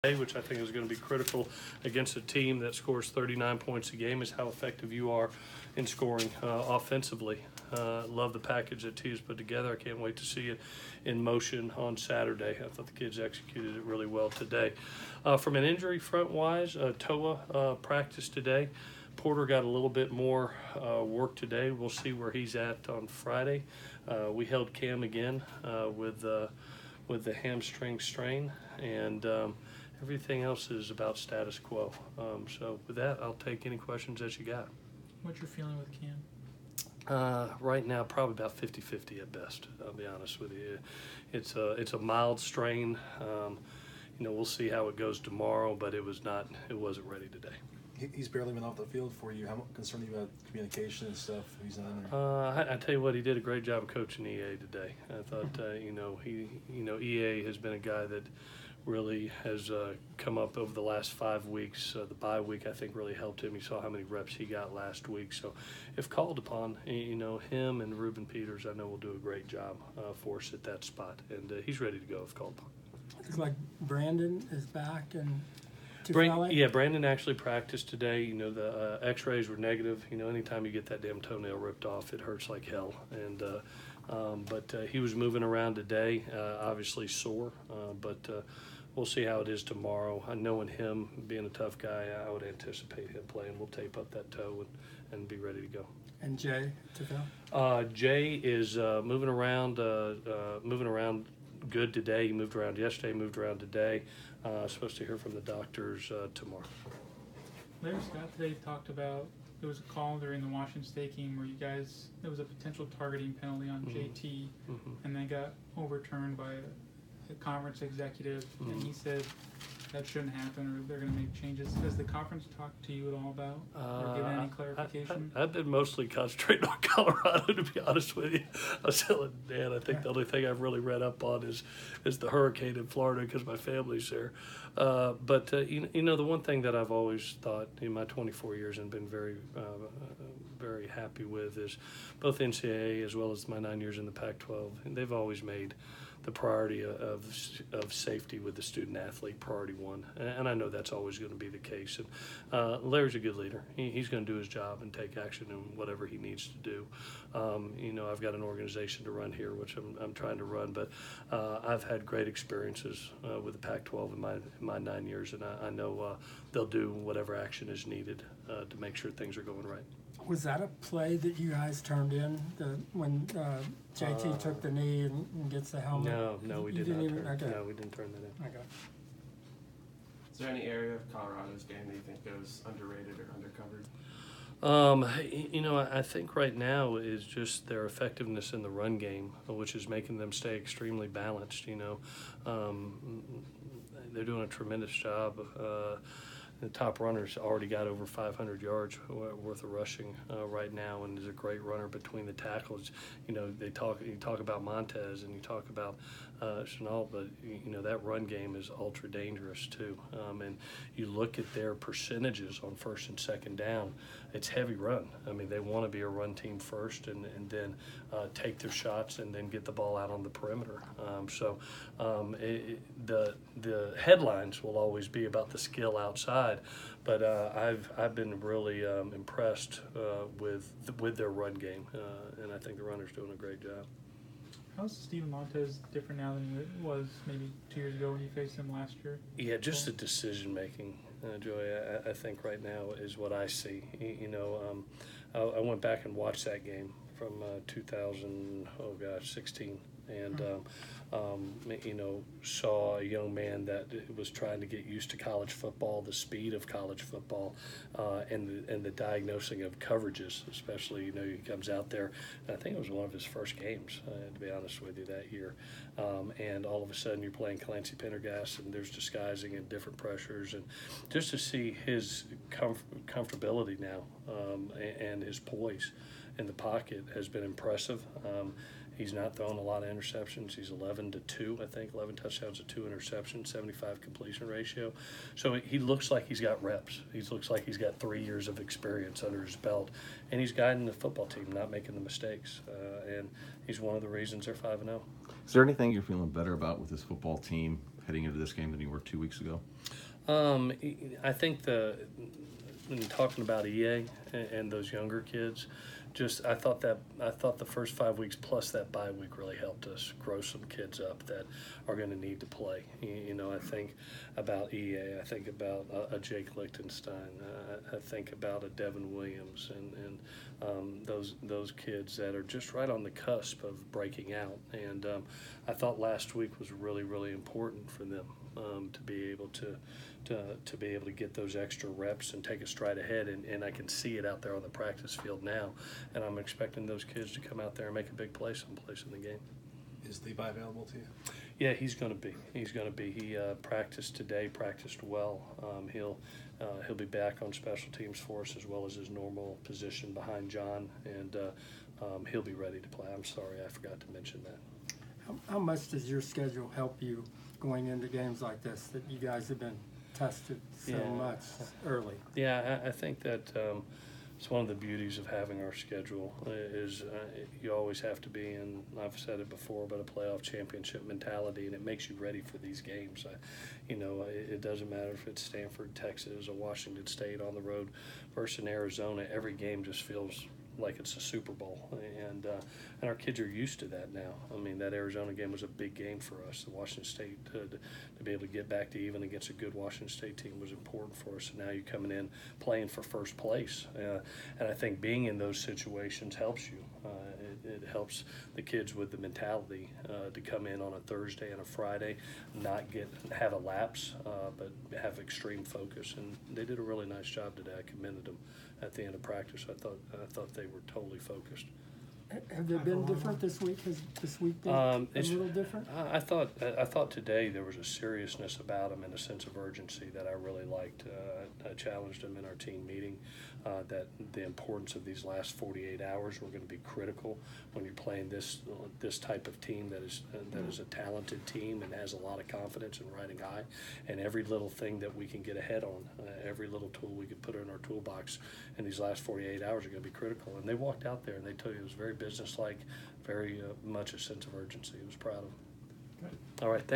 which I think is going to be critical against a team that scores 39 points a game, is how effective you are in scoring offensively. Love the package that T has put together. I can't wait to see it in motion on Saturday. I thought the kids executed it really well today. From an injury front-wise, Toa practiced today. Porter got a little bit more work today. We'll see where he's at on Friday. We held Cam again with the hamstring strain, and everything else is about status quo. So with that, I'll take any questions that you got. What's your feeling with Cam? Right now, probably about 50-50 at best. I'll be honest with you. It's a mild strain. We'll see how it goes tomorrow, but it wasn't ready today. He's barely been off the field for you. How concerned are you about communication and stuff? He's not in there. I tell you what, he did a great job of coaching EA today. I thought, EA has been a guy that really has come up over the last 5 weeks. The bye week, I think, really helped him. You saw how many reps he got last week. So if called upon, him and Ruben Peters, I know will do a great job for us at that spot. And he's ready to go if called upon. It looks like Brandon is back and Brandon actually practiced today. The x-rays were negative. Anytime you get that damn toenail ripped off, it hurts like hell. And but he was moving around today, obviously sore, but we'll see how it is tomorrow. Knowing him, being a tough guy, I would anticipate him playing. We'll tape up that toe and be ready to go. And Jay to Jay is moving around good today. He moved around yesterday, moved around today. Supposed to hear from the doctors tomorrow. Larry Scott today talked about there was a call during the Washington State game where there was a potential targeting penalty on JT, and then got overturned by a conference executive, and he said that shouldn't happen, or they're going to make changes. Has the conference talked to you at all about, or given any clarification? I've been mostly concentrating on Colorado, to be honest with you. I was telling Dan, I think the only thing I've really read up on is the hurricane in Florida because my family's there. But the one thing that I've always thought in my 24 years and been very, very happy with is both NCAA as well as my 9 years in the Pac-12. And they've always made the priority of safety with the student athlete priority one, and I know that's always going to be the case. And Larry's a good leader. He's going to do his job and take action in whatever he needs to do. I've got an organization to run here, which I'm trying to run, but I've had great experiences with the Pac-12 in my 9 years, and I know they'll do whatever action is needed to make sure things are going right. Was that a play that you guys turned in when JT took the knee and gets the helmet? No, we didn't. No, we didn't turn that in. Okay. Is there any area of Colorado's game that you think goes underrated or undercovered? I think right now is just their effectiveness in the run game, which is making them stay extremely balanced. They're doing a tremendous job. The top runner's already got over 500 yards worth of rushing right now, and is a great runner between the tackles. You talk about Montez and you talk about Chenault, but that run game is ultra dangerous too. And you look at their percentages on first and second down, it's heavy run. I mean, they want to be a run team first, and then take their shots and then get the ball out on the perimeter. The headlines will always be about the skill outside, but I've been really impressed with their run game, and I think the runner's doing a great job. How's Steven Montez different now than it was maybe 2 years ago when you faced him last year? Yeah, just the decision making, Joey. I think right now is what I see. I went back and watched that game from 2016, and saw a young man that was trying to get used to college football, the speed of college football, and the diagnosing of coverages, especially. He comes out there, and I think it was one of his first games, to be honest with you, that year. And all of a sudden you're playing Clancy Pendergast, and there's disguising and different pressures, and just to see his comfortability now and his poise in the pocket has been impressive. He's not throwing a lot of interceptions. He's 11-2, I think, 11 touchdowns to 2 interceptions, 75 completion ratio. So he looks like he's got reps. He looks like he's got 3 years of experience under his belt. And he's guiding the football team, not making the mistakes. And he's one of the reasons they're 5-0. Is there anything you're feeling better about with this football team heading into this game than you were 2 weeks ago? I think when talking about EA and those younger kids, I thought the first 5 weeks plus that bye week really helped us grow some kids up that are going to need to play. I think about EA, I think about a Jake Lichtenstein, I think about a Devin Williams, and those kids that are just right on the cusp of breaking out. And I thought last week was really, really important for them to be able to be able to get those extra reps and take a stride ahead, and I can see it out there on the practice field now, and I'm expecting those kids to come out there and make a big play someplace in the game. Is Levi available to you? Yeah, he's going to be. He practiced today, practiced well. He'll be back on special teams for us as well as his normal position behind John, and he'll be ready to play. I'm sorry, I forgot to mention that. How much does your schedule help you going into games like this, that you guys have been tested so much early? Yeah, I think that it's one of the beauties of having our schedule is you always have to be in, I've said it before, but a playoff championship mentality, and it makes you ready for these games. It doesn't matter if it's Stanford, Texas, or Washington State on the road versus Arizona. Every game just feels like it's a Super Bowl, and our kids are used to that now. I mean, that Arizona game was a big game for us. The Washington State to be able to get back to even against a good Washington State team was important for us. And now you're coming in playing for first place, and I think being in those situations helps you. It helps the kids with the mentality to come in on a Thursday and a Friday, not have a lapse, but have extreme focus. And they did a really nice job today. I commended them at the end of practice. I thought they were totally focused. Have they been different this week? Has this week been a little different? I thought today there was a seriousness about them and a sense of urgency that I really liked. I challenged them in our team meeting that the importance of these last 48 hours were going to be critical when you're playing this type of team that is a talented team and has a lot of confidence and riding high. And every little thing that we can get ahead on, every little tool we could put in our toolbox in these last 48 hours are going to be critical. And they walked out there and they told you it was very businesslike, very much a sense of urgency. I was proud of them. All right, thank